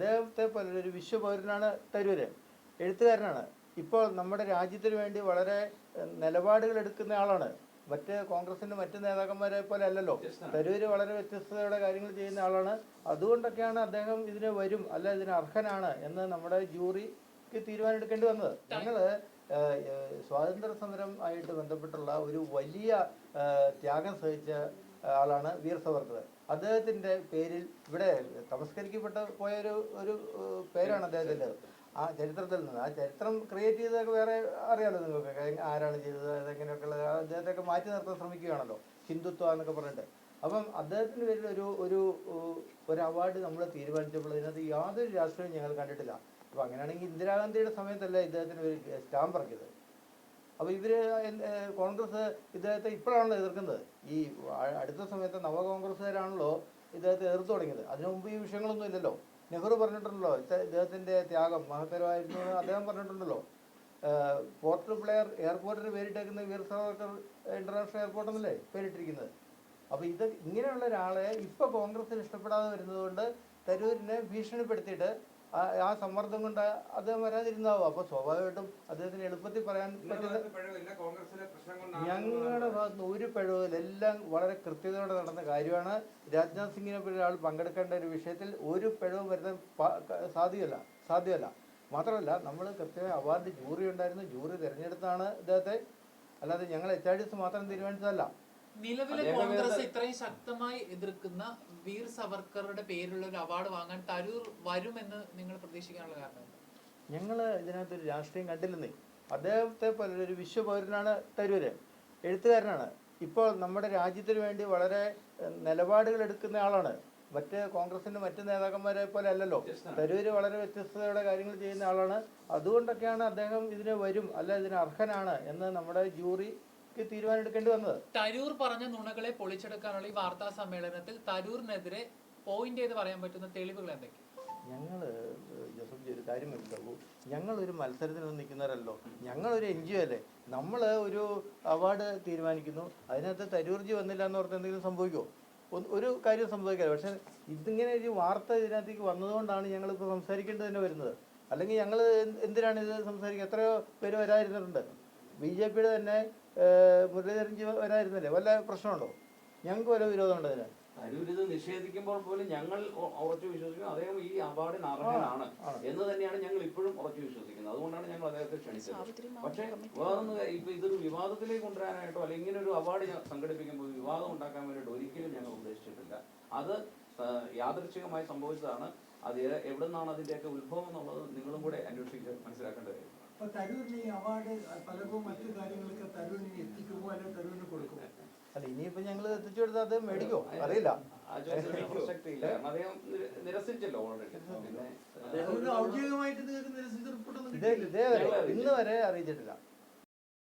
അദ്ദേഹത്തെ പോലെ ഒരു വിശ്വപൗരനാണ് തരൂര്, എഴുത്തുകാരനാണ്. ഇപ്പോൾ നമ്മുടെ രാജ്യത്തിന് വേണ്ടി വളരെ നിലപാടുകൾ എടുക്കുന്ന ആളാണ്. മറ്റ് കോൺഗ്രസിൻ്റെ മറ്റ് നേതാക്കന്മാരെ പോലെ അല്ലല്ലോ. തരൂര് വളരെ വ്യത്യസ്തതയുടെ കാര്യങ്ങൾ ചെയ്യുന്ന ആളാണ്. അതുകൊണ്ടൊക്കെയാണ് അദ്ദേഹം ഇതിന് വരും, അല്ല ഇതിന് അർഹനാണ് എന്ന് നമ്മുടെ ജൂറിക്ക് തീരുമാനമെടുക്കേണ്ടി വന്നത്. ഞങ്ങൾ സ്വാതന്ത്ര്യ സമരം ആയിട്ട് ബന്ധപ്പെട്ടുള്ള ഒരു വലിയ ത്യാഗം സഹിച്ച ആളാണ് വീർ സവർക്കർ. അദ്ദേഹത്തിൻ്റെ പേരിൽ ഇവിടെ തമസ്കരിക്കപ്പെട്ട ഒരു പേരാണ് അദ്ദേഹത്തിൻ്റെ. ആ ചരിത്രത്തിൽ നിന്ന്, ആ ചരിത്രം ക്രിയേറ്റ് ചെയ്തതൊക്കെ വേറെ അറിയാമല്ലോ നിങ്ങൾക്ക്, ആരാണ് ചെയ്തത്, അതെങ്ങനെയൊക്കെയുള്ള അദ്ദേഹത്തെയൊക്കെ മാറ്റി നിർത്താൻ ശ്രമിക്കുകയാണല്ലോ, ഹിന്ദുത്വ എന്നൊക്കെ പറഞ്ഞിട്ട്. അപ്പം അദ്ദേഹത്തിൻ്റെ പേരിൽ ഒരു അവാർഡ് നമ്മൾ തീരുമാനിച്ചപ്പോൾ ഇതിനകത്ത് യാതൊരു രാഷ്ട്രീയവും ഞങ്ങൾ കണ്ടിട്ടില്ല. അപ്പോൾ അങ്ങനെയാണെങ്കിൽ ഇന്ദിരാഗാന്ധിയുടെ സമയത്തല്ല ഇദ്ദേഹത്തിന് ഒരു സ്റ്റാമ്പ് ഇറക്കിയത്. അപ്പോൾ ഇവർ കോൺഗ്രസ് ഇദ്ദേഹത്തെ ഇപ്പോഴാണല്ലോ എതിർക്കുന്നത്. ഈ അടുത്ത സമയത്ത് നവകോൺഗ്രസ്സുകാരാണല്ലോ ഇദ്ദേഹത്തെ എതിർത്ത് തുടങ്ങിയത്. അതിനു മുമ്പ് ഈ വിഷയങ്ങളൊന്നും ഇല്ലല്ലോ. നെഹ്റു പറഞ്ഞിട്ടുണ്ടല്ലോ ഇദ്ദേഹത്തിൻ്റെ ത്യാഗം മഹത്തരമായിരുന്നു എന്ന് അദ്ദേഹം പറഞ്ഞിട്ടുണ്ടല്ലോ. പോർട്ട് ബ്ലെയർ എയർപോർട്ടിന് പേരിട്ടേക്കുന്ന വീർ സവർക്കർ ഇൻ്റർനാഷണൽ എയർപോർട്ട് എന്നല്ലേ പേരിട്ടിരിക്കുന്നത്. അപ്പോൾ ഇങ്ങനെയുള്ള ഒരാളെ ഇപ്പോൾ കോൺഗ്രസ്സിന് ഇഷ്ടപ്പെടാതെ വരുന്നതുകൊണ്ട് തരൂരിനെ ഭീഷണിപ്പെടുത്തിയിട്ട് ആ സമ്മർദ്ദം കൊണ്ട് അദ്ദേഹം വരാതിരുന്നാവും. അപ്പോൾ സ്വാഭാവികമായിട്ടും അദ്ദേഹത്തിന് എളുപ്പത്തിൽ പറയാൻ പറ്റില്ല. ഞങ്ങളുടെ ഭാഗത്തുനിന്ന് ഒരു പിഴവില്ല, എല്ലാം വളരെ കൃത്യതയോടെ നടന്ന കാര്യമാണ്. രാജ്നാഥ് സിംഗിനെ പോലെ ഒരാൾ പങ്കെടുക്കേണ്ട ഒരു വിഷയത്തിൽ ഒരു പിഴവും വരുത്താൻ സാധ്യമല്ല. മാത്രമല്ല നമ്മൾ കൃത്യമായ അവാർഡ് ജൂറി ഉണ്ടായിരുന്നു, ജൂറി തിരഞ്ഞെടുത്താണ് ഇദ്ദേഹത്തെ, അല്ലാതെ ഞങ്ങൾ HRDs മാത്രം തീരുമാനിച്ചതല്ല. നിലവിലെ കോൺഗ്രസ് ഇത്രയും ശക്തമായി എതിർക്കുന്ന വീർ സവർക്കറുടെ പേരിലുള്ള ഒരു അവാർഡ് വാങ്ങാൻ തരൂർ വരുമെന്ന് നിങ്ങൾ പ്രതീക്ഷിക്കാനുള്ള കാരണം? ഞങ്ങൾ ഇതിനകത്തൊരു രാഷ്ട്രീയം കണ്ടില്ലെന്നേ. അദ്ദേഹത്തെ പോലെ ഒരു വിശ്വപൗരനാണ് തരൂര്, എഴുത്തുകാരനാണ്. ഇപ്പോൾ നമ്മുടെ രാജ്യത്തിന് വേണ്ടി വളരെ നിലപാടുകൾ എടുക്കുന്ന ആളാണ്. മറ്റ് കോൺഗ്രസിൻ്റെ മറ്റ് നേതാക്കന്മാരെ പോലെ അല്ലല്ലോ. തരൂര് വളരെ വ്യത്യസ്തതയുടെ കാര്യങ്ങൾ ചെയ്യുന്ന ആളാണ്. അതുകൊണ്ടൊക്കെയാണ് അദ്ദേഹം ഇതിന് വരും, അല്ല ഇതിന് അർഹനാണ് എന്ന് നമ്മുടെ ജൂറി തീരുമാനമെടുക്കേണ്ടി വന്നത്. തരൂർ പറഞ്ഞ നുണകളെ പൊളിച്ചെടുക്കാനുള്ള ഈ വാർത്താ സമ്മേളനത്തിൽ തരൂരിനെതിരെ പോയിന്റ് ചെയ്ത് പറയാൻ പറ്റുന്ന തെളിവുകൾ എന്തൊക്കെയാണ്? ഞങ്ങൾ ജോസഫ് ഒരു കാര്യം മനസ്സിലാക്കൂ, ഞങ്ങളൊരു മത്സരത്തിന് നിൽക്കുന്നവരല്ലോ, ഞങ്ങളൊരു NGO അല്ലേ. നമ്മൾ ഒരു അവാർഡ് തീരുമാനിക്കുന്നു, അതിനകത്ത് തരൂർജി വന്നില്ല എന്ന് പറഞ്ഞാൽ എന്തെങ്കിലും സംഭവിക്കുമോ? ഒരു കാര്യം സംഭവിക്കാതെ. പക്ഷേ ഇതിങ്ങനെ ഒരു വാർത്ത ഇതിനകത്തേക്ക് വന്നതുകൊണ്ടാണ് ഞങ്ങളിപ്പോൾ സംസാരിക്കേണ്ടത് തന്നെ വരുന്നത്. അല്ലെങ്കിൽ ഞങ്ങൾ എന്തിനാണ് ഇത് സംസാരിക്കുക? എത്രയോ പേര് വരാതിരുന്നിട്ടുണ്ട്. BJPയുടെ തന്നെ മുരളീധരൻജി വരായിരുന്നല്ലേ, വല്ല പ്രശ്നമുണ്ടോ? ഞങ്ങൾക്ക് വല്ല വിരോധമുണ്ടോ ഇതിന്? തരൂരിത് നിഷേധിക്കുമ്പോൾ പോലും ഞങ്ങൾ ഉറച്ചു വിശ്വസിക്കുന്നു അദ്ദേഹം ഈ അവാർഡിന് അർഹനാണ് എന്ന് തന്നെയാണ് ഞങ്ങൾ ഇപ്പോഴും ഉറച്ചു വിശ്വസിക്കുന്നത്. അതുകൊണ്ടാണ് ഞങ്ങൾ അദ്ദേഹത്തെ ക്ഷണിച്ചത്. പക്ഷേ വേറൊന്ന്, ഇപ്പൊ ഇതൊരു വിവാദത്തിലേക്ക് കൊണ്ടുവരാനായിട്ടോ അല്ലെങ്കിൽ ഇങ്ങനെ ഒരു അവാർഡ് സംഘടിപ്പിക്കുമ്പോൾ വിവാദം ഉണ്ടാക്കാൻ വേണ്ടിയിട്ട് ഒരിക്കലും ഞങ്ങൾ ഉദ്ദേശിച്ചിട്ടില്ല. അത് യാദൃച്ഛികമായി സംഭവിച്ചതാണ്. അത് എവിടെ നിന്നാണ് അതിന്റെയൊക്കെ ഉത്ഭവം എന്നുള്ളത് നിങ്ങളും കൂടെ അന്വേഷിച്ച് മനസ്സിലാക്കേണ്ട കാര്യം. തരൂരിന് ഈ അവാർഡ് പലർക്കും മറ്റു കാര്യങ്ങളൊക്കെ തരൂരിന് എത്തിക്കുമോ അല്ലെങ്കിൽ തരൂരിന് കൊടുക്കുമോ? അല്ല, ഇനിയിപ്പോൾ ഞങ്ങൾ എത്തിച്ചു കൊടുത്താൽ അത് മേടിക്കോ അറിയില്ല. ഔദ്യോഗികമായിട്ട് നിങ്ങൾക്ക് നിരസിച്ച റിപ്പോർട്ടൊന്നും ഇതേവരെ ഇന്ന് വരെ അറിയിച്ചിട്ടില്ല.